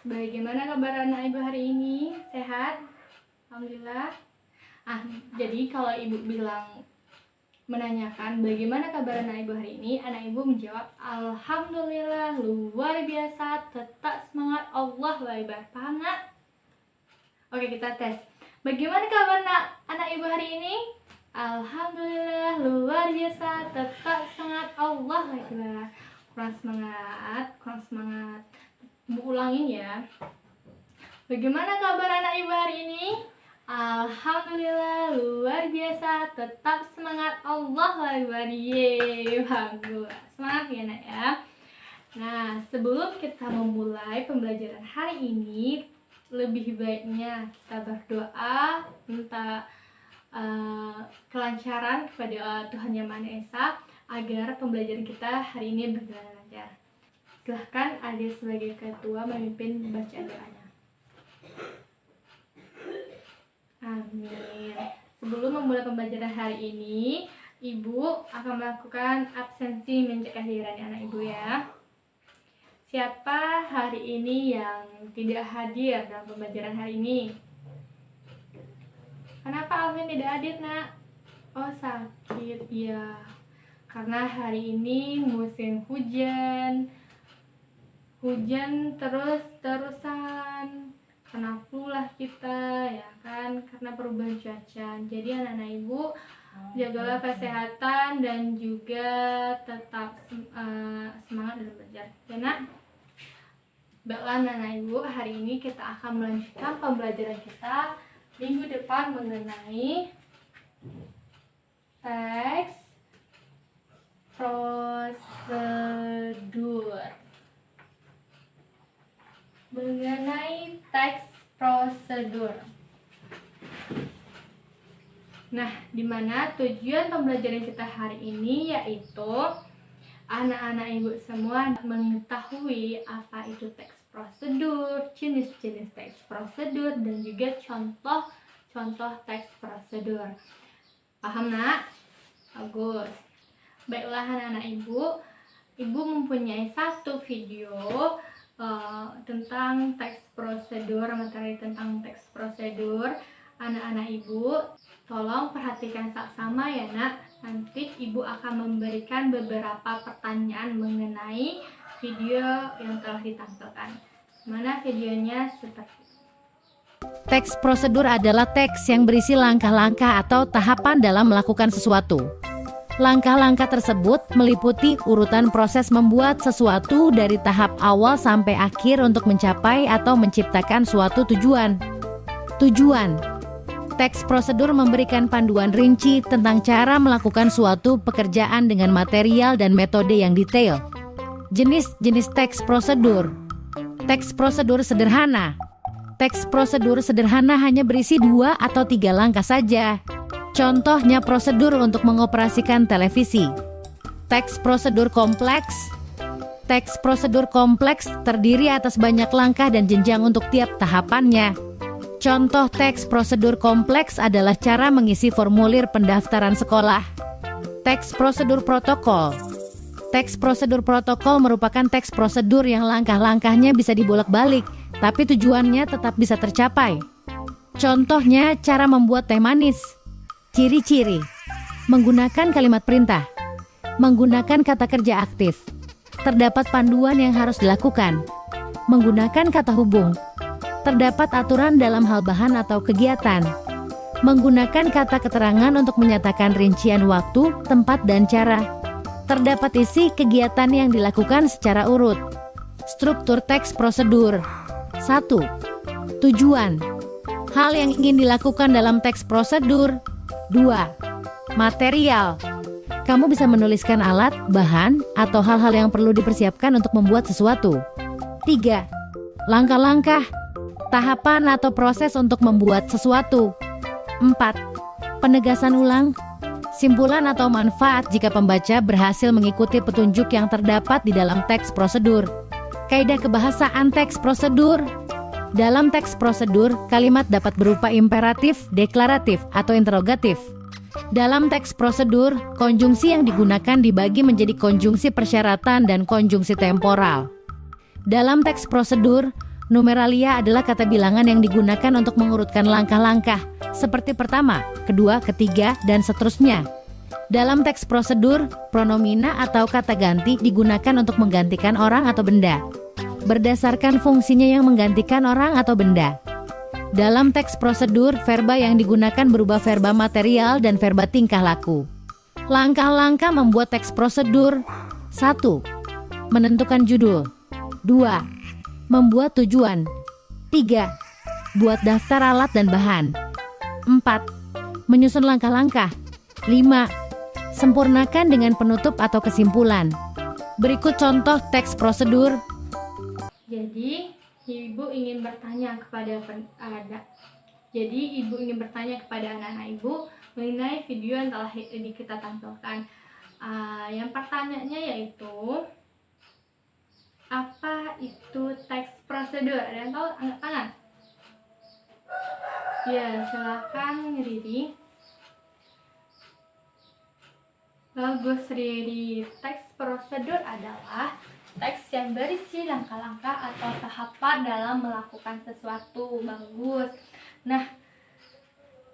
Bagaimana kabar anak ibu hari ini? Sehat? Alhamdulillah. Jadi kalau ibu menanyakan bagaimana kabar anak ibu hari ini, anak ibu menjawab alhamdulillah, luar biasa, tetap semangat, Allah Akbar. Paham nak? Oke, kita tes. Bagaimana kabar anak ibu hari ini? Alhamdulillah, luar biasa, tetap semangat, Allah Akbar. Kurang semangat. Ibu ulangin ya. Bagaimana kabar anak ibu hari ini? Alhamdulillah, luar biasa, tetap semangat, Allah Akbar. Yeay, bagus. Semangat ya nak ya. Nah, sebelum kita memulai pembelajaran hari ini, lebih baiknya kita berdoa, minta kelancaran kepada Tuhan Yang Maha Esa agar pembelajaran kita hari ini berjalan lancar. Silahkan Ade sebagai ketua memimpin bacaan doanya. Amin. Sebelum memulai pembelajaran hari ini, Ibu akan melakukan absensi mencegah kehadiran anak Ibu ya. Siapa hari ini yang tidak hadir dalam pembelajaran hari ini? Kenapa Alvin tidak hadir nak? Oh, sakit ya. Karena hari ini musim hujan terus-terusan, kena flu lah kita ya kan, karena perubahan cuaca. Jadi anak-anak ibu jagalah kesehatan dan juga tetap semangat dalam belajar ya nak. Baiklah anak-anak ibu, hari ini kita akan melanjutkan pembelajaran kita minggu depan mengenai teks prosedur. Nah, dimana tujuan pembelajaran kita hari ini yaitu anak-anak ibu semua mengetahui apa itu teks prosedur, jenis-jenis teks prosedur, dan juga contoh-contoh teks prosedur. Paham nak? Bagus. Baiklah anak-anak ibu mempunyai satu video tentang teks prosedur, materi tentang teks prosedur. Anak-anak ibu tolong perhatikan sama ya nak. Nanti ibu akan memberikan beberapa pertanyaan mengenai video yang telah ditampilkan. Mana videonya seperti teks prosedur adalah teks yang berisi langkah-langkah atau tahapan dalam melakukan sesuatu. Langkah-langkah tersebut meliputi urutan proses membuat sesuatu dari tahap awal sampai akhir untuk mencapai atau menciptakan suatu tujuan. Teks prosedur memberikan panduan rinci tentang cara melakukan suatu pekerjaan dengan material dan metode yang detail. Jenis-jenis teks prosedur. Teks prosedur sederhana. Teks prosedur sederhana hanya berisi 2 atau 3 langkah saja. Contohnya prosedur untuk mengoperasikan televisi. Teks prosedur kompleks. Teks prosedur kompleks terdiri atas banyak langkah dan jenjang untuk tiap tahapannya. Contoh teks prosedur kompleks adalah cara mengisi formulir pendaftaran sekolah. Teks prosedur protokol. Teks prosedur protokol merupakan teks prosedur yang langkah-langkahnya bisa dibolak-balik, tapi tujuannya tetap bisa tercapai. Contohnya cara membuat teh manis. Ciri-ciri: menggunakan kalimat perintah, menggunakan kata kerja aktif, terdapat panduan yang harus dilakukan, menggunakan kata hubung, terdapat aturan dalam hal bahan atau kegiatan, menggunakan kata keterangan untuk menyatakan rincian waktu, tempat, dan cara, terdapat isi kegiatan yang dilakukan secara urut. Struktur teks prosedur. 1. Tujuan: hal yang ingin dilakukan dalam teks prosedur. 2. Material: kamu bisa menuliskan alat, bahan, atau hal-hal yang perlu dipersiapkan untuk membuat sesuatu. 3. Langkah-langkah, tahapan atau proses untuk membuat sesuatu. 4. Penegasan ulang, simpulan atau manfaat jika pembaca berhasil mengikuti petunjuk yang terdapat di dalam teks prosedur. Kaidah kebahasaan teks prosedur. Dalam teks prosedur, kalimat dapat berupa imperatif, deklaratif, atau interrogatif. Dalam teks prosedur, konjungsi yang digunakan dibagi menjadi konjungsi persyaratan dan konjungsi temporal. Dalam teks prosedur, Numeralia adalah kata bilangan yang digunakan untuk mengurutkan langkah-langkah, seperti pertama, kedua, ketiga, dan seterusnya. Dalam teks prosedur, pronomina atau kata ganti digunakan untuk menggantikan orang atau benda, berdasarkan fungsinya yang menggantikan orang atau benda. Dalam teks prosedur, verba yang digunakan berubah verba material dan verba tingkah laku. Langkah-langkah membuat teks prosedur: 1. Menentukan judul. 2. Membuat tujuan. 3. Buat daftar alat dan bahan. 4. Menyusun langkah-langkah. 5. Sempurnakan dengan penutup atau kesimpulan. Berikut contoh teks prosedur. Jadi, ibu ingin bertanya kepada anak-anak ibu mengenai video yang telah kita tampilkan. Yang pertanyaannya yaitu, apa itu teks prosedur? Ada yang tahu? Angkat tangan. Ya, silakan Riri. Bagus Riri. Teks prosedur adalah teks yang berisi langkah-langkah atau tahapan dalam melakukan sesuatu. Bagus. Nah,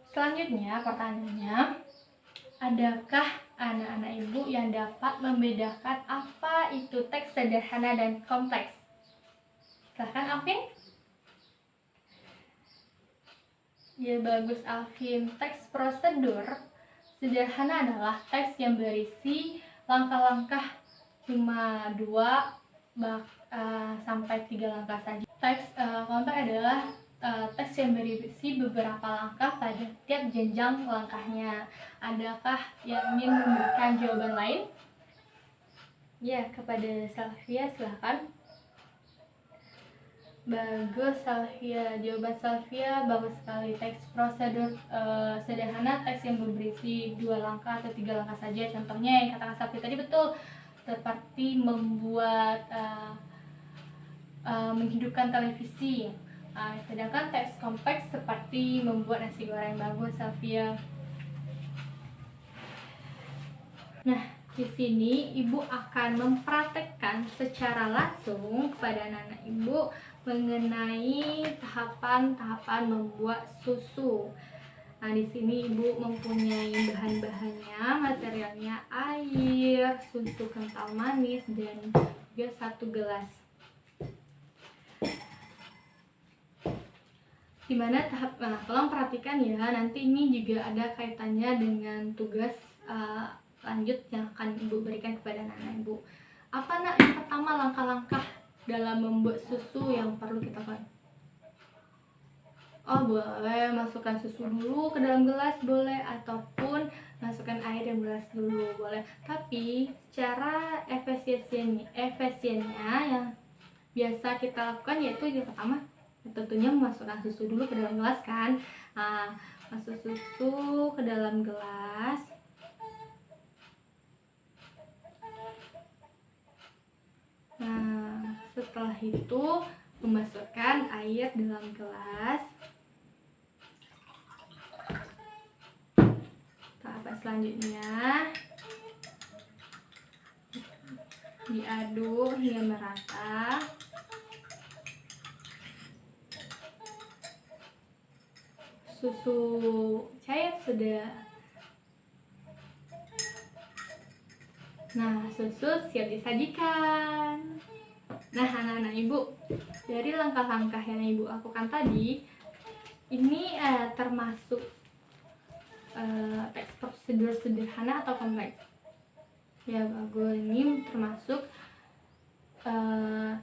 selanjutnya pertanyaannya, adakah anak-anak ibu yang dapat membedakan apa itu teks sederhana dan kompleks? Silahkan Alvin. Ya, bagus Alvin. Teks prosedur sederhana adalah teks yang berisi langkah-langkah cuma 2 sampai 3 langkah saja. Teks kompleks adalah teks yang berisi beberapa langkah pada tiap jenjang langkahnya. Adakah yang ingin memberikan jawaban lain? Ya, kepada Salvia silahkan. Bagus Salvia, jawaban Salvia bagus sekali. Teks prosedur sederhana, teks yang berisi 2 langkah atau 3 langkah saja. Contohnya yang kata Salvia tadi betul, seperti membuat menghidupkan televisi. Sedangkan teks kompleks seperti membuat nasi goreng. Bagus Salvia. Nah, di sini ibu akan mempraktekkan secara langsung kepada anak-anak ibu mengenai tahapan-tahapan membuat susu. Nah, di sini ibu mempunyai bahan-bahannya, materialnya air, susu kental manis, dan juga 1 gelas. Dimana tolong perhatikan ya, nanti ini juga ada kaitannya dengan tugas lanjut yang akan ibu berikan kepada anak-anak ibu. Apa nak yang pertama langkah-langkah dalam membuat susu yang perlu kita lakukan? Oh, boleh masukkan susu dulu ke dalam gelas, boleh, ataupun masukkan air dalam gelas dulu, boleh. Tapi secara efisiennya yang biasa kita lakukan yaitu yang pertama tentunya memasukkan susu dulu ke dalam gelas kan. Masuk susu ke dalam gelas. Nah, setelah itu memasukkan air dalam gelas. Tahap selanjutnya diaduk hingga merata. Susu cair sudah. Nah, susu siap disajikan. Nah, anak-anak ibu, dari langkah-langkah yang ibu lakukan tadi, ini termasuk teks prosedur sederhana atau kompleks? Ya, bagus. Ini termasuk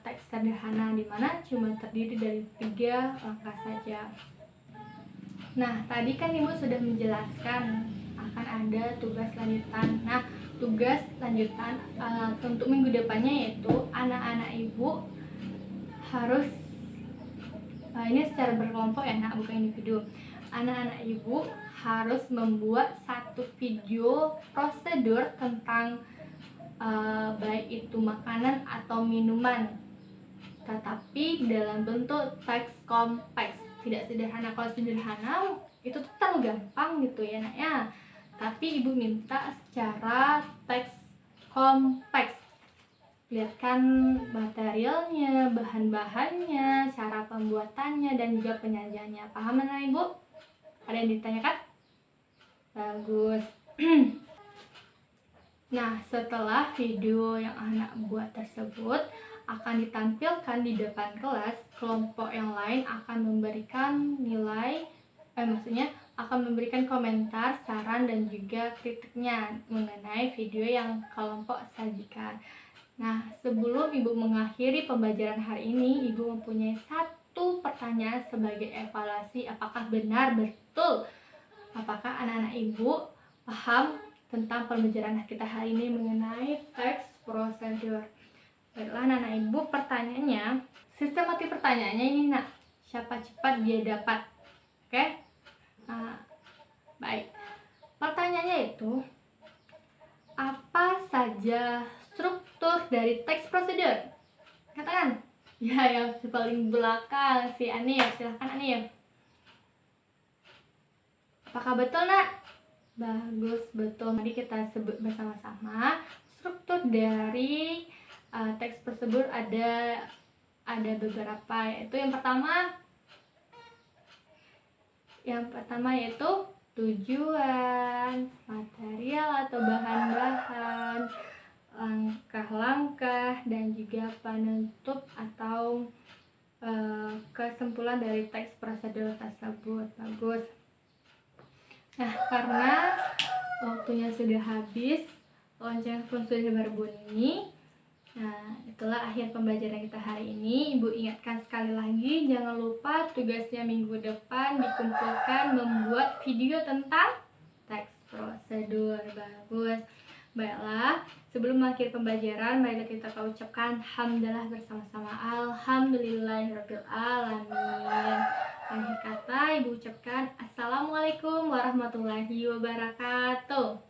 teks sederhana, dimana cuma terdiri dari 3 langkah saja. Nah, tadi kan ibu sudah menjelaskan akan ada tugas lanjutan. Nah, tugas lanjutan untuk minggu depannya yaitu anak-anak ibu harus ini secara berkelompok ya, nak, bukan individu. Anak-anak ibu harus membuat 1 video prosedur tentang baik itu makanan atau minuman, tetapi dalam bentuk teks kompleks, tidak sederhana. Kalau sederhana itu tuh terlalu gampang gitu ya nak ya, tapi ibu minta secara teks kompleks. lihatkan materialnya, bahan-bahannya, cara pembuatannya, dan juga penyajiannya. Paham anak ibu? Ada yang ditanyakan? Bagus. Nah, setelah video yang anak buat tersebut akan ditampilkan di depan kelas, kelompok yang lain akan memberikan akan memberikan komentar, saran, dan juga kritiknya mengenai video yang kelompok sajikan. Nah, sebelum Ibu mengakhiri pembelajaran hari ini, Ibu mempunyai satu pertanyaan sebagai evaluasi apakah benar betul, apakah anak-anak Ibu paham tentang pembelajaran kita hari ini mengenai text procedure. Baiklah anak-anak Ibu, pertanyaannya, sistematik pertanyaannya ini nak, siapa cepat dia dapat. Oke? Nah, baik. Pertanyaannya itu, apa saja struktur dari text procedure? Katakan. Ya, yang paling belakang si Anif. Silahkan Anif. Apakah betul nak? Bagus, betul. Mari kita sebut bersama-sama. Struktur dari text procedure ada beberapa, yaitu yang pertama yaitu tujuan, material atau bahan-bahan, langkah-langkah, dan juga penutup atau kesimpulan dari teks prosedur tersebut. Bagus. Nah, karena waktunya sudah habis, lonceng pun sudah berbunyi. Nah, itulah akhir pembelajaran kita hari ini. Ibu ingatkan sekali lagi, jangan lupa tugasnya minggu depan dikumpulkan membuat video tentang teks prosedur. Bagus. Baiklah, sebelum mengakhiri pembelajaran, marilah kita ucapkan hamdalah bersama-sama. Alhamdulillahirabbil alamin. Akhir kata, Ibu ucapkan Assalamualaikum warahmatullahi wabarakatuh.